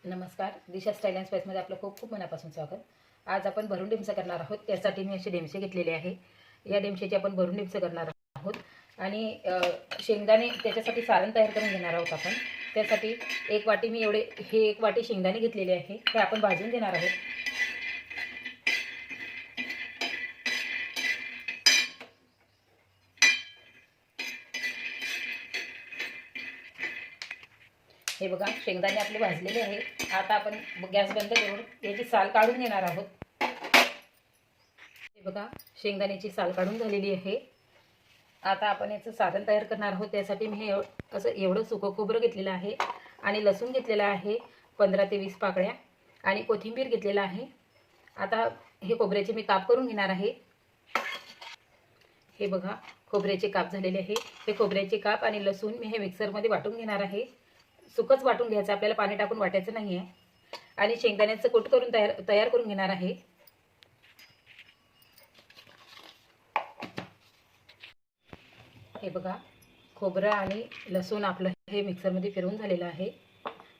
नमस्कार, दिशा style and स्पाइसमध्ये आपलं खूप खूप मनापासून स्वागत. आज आपण भरून डिमचं करणार आहोत. त्यासाठी मी असे डिमचे घेतलेले आहे. या डिमशेचे आपण भरून डिमचं करणार आहोत आणि शेंगदाणे त्याच्यासाठी सारण तयार करून घेणार आहोत आपण. त्यासाठी एक वाटी मी एक वाटी शेंगदाणे घेतलेले आहे. हे आपण भाजून घेणार आहोत. हे बघा, शेंगदाणे आपले भाजलेले आहे. आता आपण गॅस बंद करून याची साल काढून घेणार आहोत. हे बघा, शेंगदाण्याची साल काढून झालेली आहे. आता आपण याचं सारण तयार करणार आहोत. त्यासाठी मी एवढं सुकं खोबरं घेतलेलं आहे आणि लसूण घेतलेला आहे 15 ते 20 पाकळ्या आणि कोथिंबीर घेतलेला आहे. आता हे खोबऱ्याचे मी काप करून घेणार आहे. हे बघा, खोबऱ्याचे काप झालेले आहे. हे खोबऱ्याचे काप आणि लसूण मी हे मिक्सरमध्ये वाटून घेणार आहे. सुकंच वाटून घ्यायचं, आपल्याला पाणी टाकून वाटायचं नाही आहे. आणि शेंगदाण्याचं कूट करून तयार करून घेणार आहे. हे बघा, खोबरं आणि लसूण आपलं हे मिक्सरमध्ये फिरवून झालेलं आहे.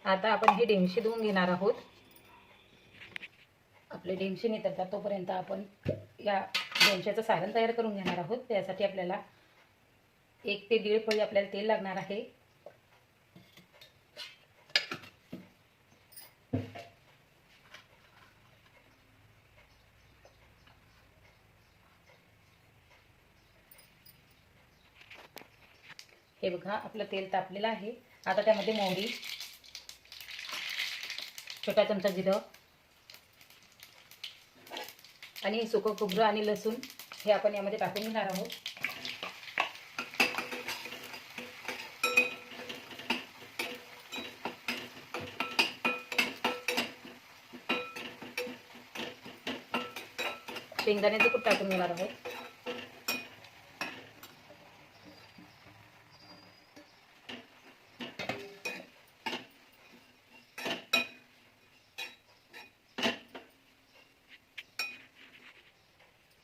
आता आपण हे डिमशे धुवून घेणार आहोत. आपले डिमशे नितळतात तोपर्यंत आपण या डिमश्याचं सारण तयार करून घेणार आहोत. त्यासाठी आपल्याला 1 ते 1.5 पळी आपल्याला तेल लागणार आहे. हे बघा, आपलं तेल तापलेलं आहे. आता त्यामध्ये मोहरी, छोटा चमचा जिरं आणि सुकं खोबरं आणि लसूण हे आपण यामध्ये टाकून घेणार आहोत. शेंगदाण्याचं कूट टाकून घेणार आहोत.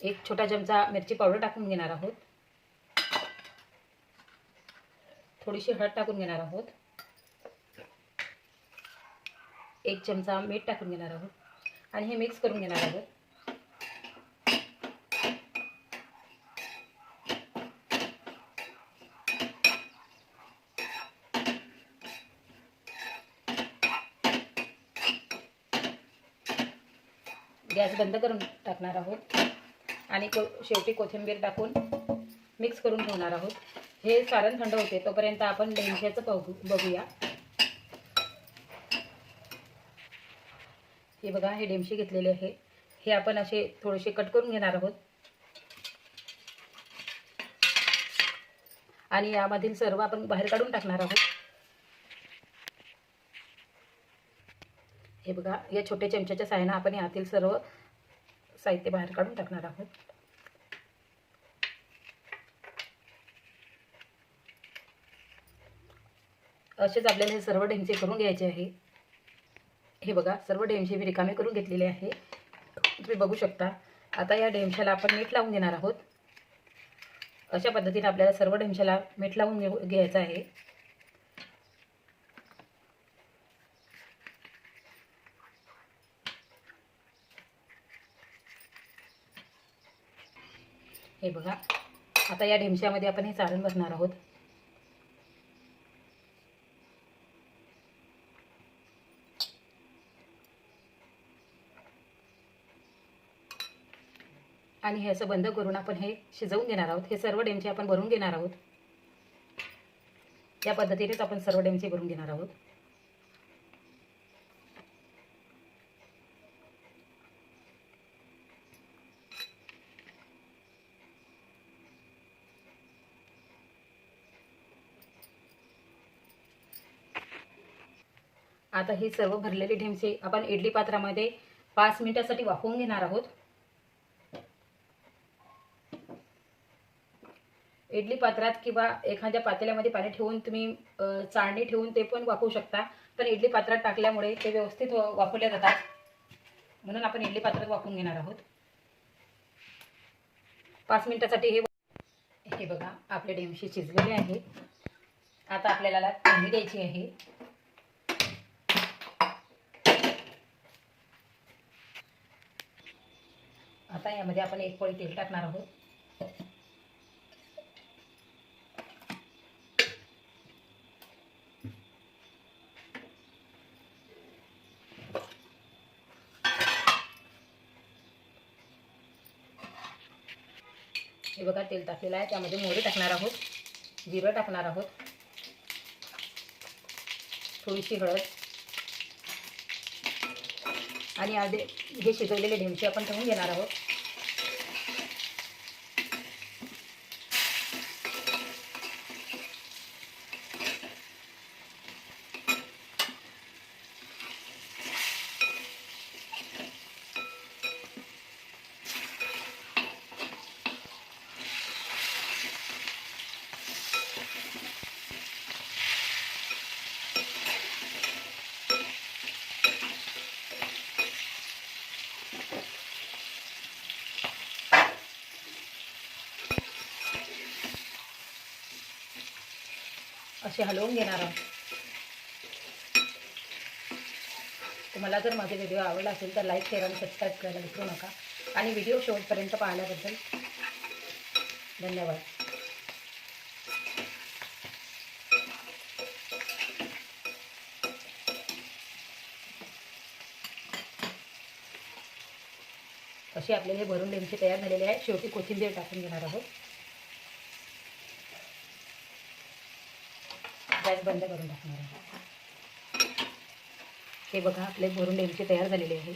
एक छोटा चमचा मिरची पावडर टाकून घेणार आहोत. थोडीशी हळद टाकून घेणार आहोत. 1 चमचा मीठ टाकून घेणार आहोत आणि हे मिक्स करून घेणार आहोत. गॅस बंद करून टाकणार आहोत आणि शेवटी कोथिंबीर टाकून मिक्स करून ठेवणार आहोत. हे सारण थंड होते तोपर्यंत आपण डिमश्याचं बघूया. हे बघा, हे डिमशे घेतलेले आहे. हे आपण असे थोडेसे कट करून घेणार आहोत आणि यामधील सर्व आपण बाहेर काढून टाकणार आहोत. हे बघा, या छोट्या चमच्याच्या साहाय्याने आपण यातील सर्व साहित्य बाहेर काढून टाकणार आहोत. असेच आपल्याला हे सर्व ढेमसे करून घ्यायचे आहे. हे बघा, सर्व ढेमसे मी रिकामे करून घेतलेले आहे. तुम्ही बघू शकता. आता या ढेमशाला आपण मीठ लावून घेणार आहोत. अशा पद्धतीने आपल्याला सर्व ढेमशाला मीठ लावून घ्यायचं आहे. हे बघा, आता या ढेमश्यामध्ये आपण हे सारण भरणार आहोत. आणि हे असं बंद करून आपण हे शिजवून घेणार आहोत. हे सर्व ढेमचे आपण भरून घेणार आहोत. या पद्धतीनेच आपण सर्व ढेमचे भरून घेणार आहोत. आता हे सर्व भरलेले ढेमसे आपण इडली पात्रामध्ये 5 मिनिटांसाठी वाफवून घेणार आहोत. इडली पात्रात किंवा एखाद्या पातेल्यामध्ये पाणी ठेवून तुम्ही चाळणी ठेवून ते पण वाफवू शकता. पण इडली पात्रात टाकल्यामुळे ते व्यवस्थित वाफवले जातात, म्हणून आपण इडली पात्रात वाफवून घेणार आहोत. 5 मिनिटांसाठी हे बघा, आपले ढेमसे शिजलेले आहे. आता आपल्याला फोडणी द्यायची आहे. आता यामध्ये आपण 1 पळी तेल टाकणार आहोत. हे बघा तेल टाकलेलं आहे. त्यामध्ये मोहरी टाकणार आहोत, जिरं टाकणार आहोत, थोडीशी हळद आणि अर्धे हे शिजवलेले ढेमसे आपण ठेवून घेणार आहोत. असे हलवून घेणार आहोत. तुम्हाला जर माझा व्हिडिओ आवडला असेल तर लाईक, शेअर आणि सबस्क्राईब करायला विसरू नका. आणि व्हिडिओ शेवटपर्यंत पाहिल्याबद्दल धन्यवाद. असे आपले हे भरून ढेमसे तयार झालेले आहे. शेवटी कोथिंबीर टाकून घेणार आहोत. गॅस बंद करून टाकणार आहे. हे बघा आपले भरून ढेमसे तयार झालेले आहे.